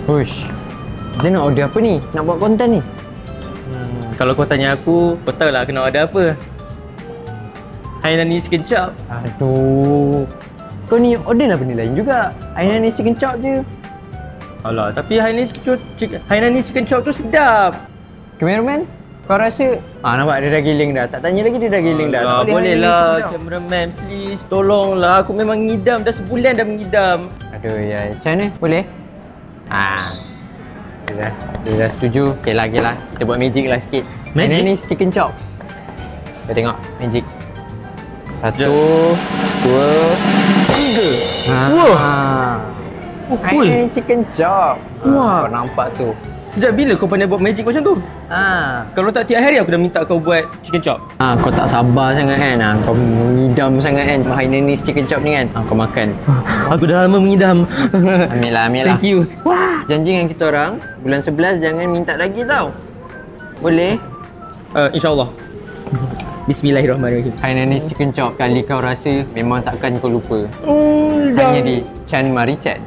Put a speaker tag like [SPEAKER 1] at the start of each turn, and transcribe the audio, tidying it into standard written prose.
[SPEAKER 1] Hush. Kita nak order apa ni? Nak buat konten ni?
[SPEAKER 2] Kalau kau tanya aku, kau tahu lah kena order apa. Hainanese chicken chop.
[SPEAKER 1] Aduh. Kau ni order lah benda lain juga. Hainanese chicken chop je.
[SPEAKER 2] Alah, tapi Hainanese chicken chop tu sedap.
[SPEAKER 1] Cameraman, kau rasa nampak dia dah giling dah. Tak tanya lagi dia dah giling dah. Tak
[SPEAKER 2] Boleh
[SPEAKER 1] Hainanese
[SPEAKER 2] lah,
[SPEAKER 1] chicken chop.
[SPEAKER 2] cameraman, please tolonglah. Aku memang ngidam, dah sebulan dah mengidam.
[SPEAKER 1] Aduh ya, macam mana? Boleh? Dia dah setuju. Okey lah. Kita buat magic lah sikit.
[SPEAKER 2] Magic?
[SPEAKER 1] Hainanese chicken chop. Kita tengok magic. Satu, dua, tiga. Hainanese chicken chop.
[SPEAKER 2] Wah.
[SPEAKER 1] Kau nampak tu.
[SPEAKER 2] Sejak bila kau pandai buat magic macam tu? Kalau tak tiap hari aku dah minta kau buat chicken chop.
[SPEAKER 1] Kau tak sabar sangat kan? Kau mengidam sangat kan Hainanese chicken chop ni kan? Kau makan.
[SPEAKER 2] Aku dah lama mengidam.
[SPEAKER 1] Ambil lah.
[SPEAKER 2] Thank you.
[SPEAKER 1] Wah. Janji dengan kita orang, bulan 11 jangan minta lagi tau. Boleh?
[SPEAKER 2] InsyaAllah. Bismillahirrahmanirrahim.
[SPEAKER 1] Hainanese chicken chop, kali kau rasa memang takkan kau lupa.
[SPEAKER 2] Dah.
[SPEAKER 1] Hanya di Chan Marichat.